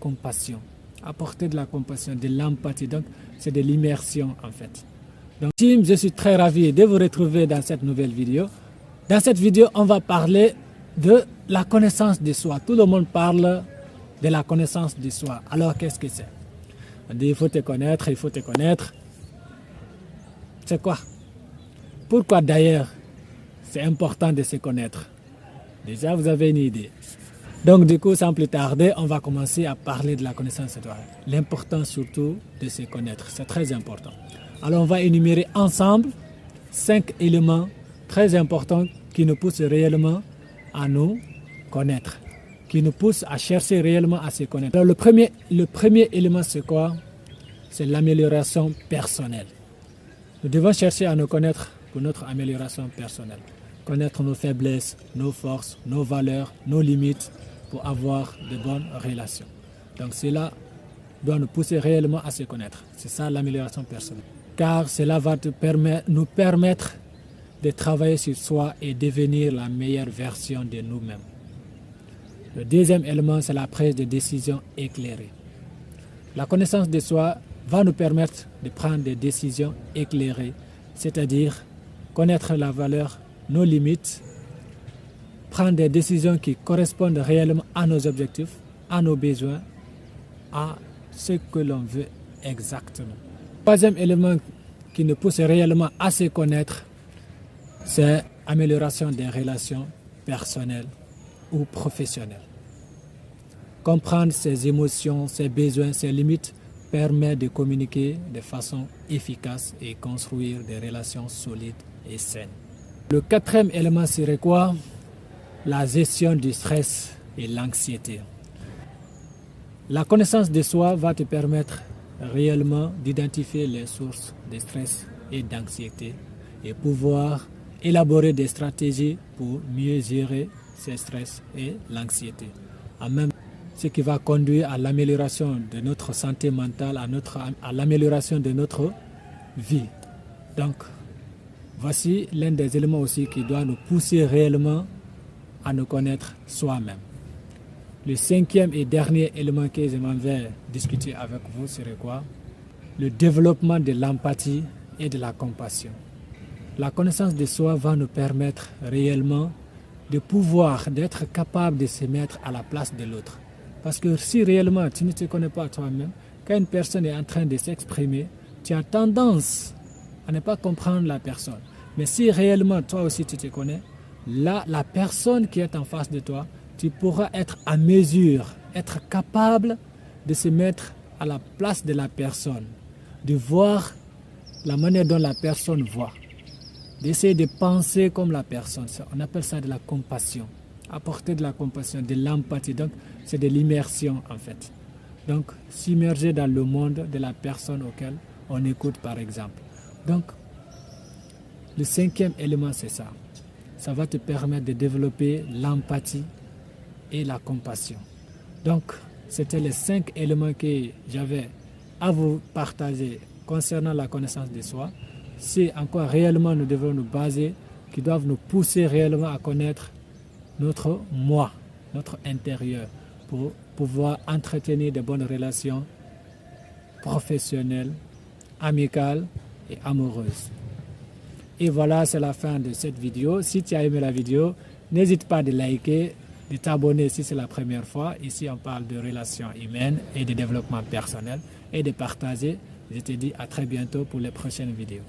compassion. Apporter de la compassion, de l'empathie. Donc, c'est de l'immersion en fait. Donc, team, je suis très ravi de vous retrouver dans cette nouvelle vidéo. Dans cette vidéo, on va parler de la connaissance de soi. Tout le monde parle de la connaissance de soi. Alors, qu'est-ce que c'est? On dit il faut te connaître, il faut te connaître. C'est quoi? Pourquoi d'ailleurs c'est important de se connaître? Déjà, vous avez une idée. Donc, du coup, sans plus tarder, on va commencer à parler de la connaissance de soi. L'importance surtout de se connaître, c'est très important. Alors, on va énumérer ensemble 5 éléments très importants qui nous poussent réellement à nous connaître, qui nous poussent à chercher réellement à se connaître. Alors, le premier élément, c'est quoi? C'est l'amélioration personnelle. Nous devons chercher à nous connaître pour notre amélioration personnelle. Connaître nos faiblesses, nos forces, nos valeurs, nos limites pour avoir de bonnes relations. Donc cela doit nous pousser réellement à se connaître. C'est ça l'amélioration personnelle. Car cela va nous permettre de travailler sur soi et devenir la meilleure version de nous-mêmes. Le deuxième élément, c'est la prise de décisions éclairées. La connaissance de soi va nous permettre de prendre des décisions éclairées, c'est-à-dire connaître la valeur, nos limites, prendre des décisions qui correspondent réellement à nos objectifs, à nos besoins, à ce que l'on veut exactement. Le troisième élément qui nous pousse réellement à se connaître, c'est l'amélioration des relations personnelles ou professionnelles. Comprendre ses émotions, ses besoins, ses limites permet de communiquer de façon efficace et construire des relations solides et saines. Le quatrième élément serait quoi? La gestion du stress et l'anxiété. La connaissance de soi va te permettre réellement d'identifier les sources de stress et d'anxiété et pouvoir élaborer des stratégies pour mieux gérer ces stress et l'anxiété. En même temps, ce qui va conduire à l'amélioration de notre santé mentale, à l'amélioration de notre vie. Donc, voici l'un des éléments aussi qui doit nous pousser réellement à nous connaître soi-même. Le cinquième et dernier élément que j'aimerais discuter avec vous serait quoi? Le développement de l'empathie et de la compassion. La connaissance de soi va nous permettre réellement d'être capable de se mettre à la place de l'autre. Parce que si réellement tu ne te connais pas toi-même, quand une personne est en train de s'exprimer, tu as tendance à ne pas comprendre la personne. Mais si réellement toi aussi tu te connais, là, la personne qui est en face de toi, tu pourras être à mesure, être capable de se mettre à la place de la personne, de voir la manière dont la personne voit, d'essayer de penser comme la personne. On appelle ça de la compassion. Apporter de la compassion, de l'empathie. Donc, c'est de l'immersion en fait. Donc, s'immerger dans le monde de la personne auquel on écoute par exemple. Donc, le cinquième élément, c'est ça. Ça va te permettre de développer l'empathie et la compassion. Donc, c'était les 5 éléments que j'avais à vous partager concernant la connaissance de soi. C'est en quoi réellement nous devons nous baser, qui doivent nous pousser réellement à connaître notre moi, notre intérieur, pour pouvoir entretenir de bonnes relations professionnelles, amicales et amoureuses. Et voilà, c'est la fin de cette vidéo. Si tu as aimé la vidéo, n'hésite pas de liker, de t'abonner si c'est la première fois. Ici, on parle de relations humaines et de développement personnel et de partager. Je te dis à très bientôt pour les prochaines vidéos.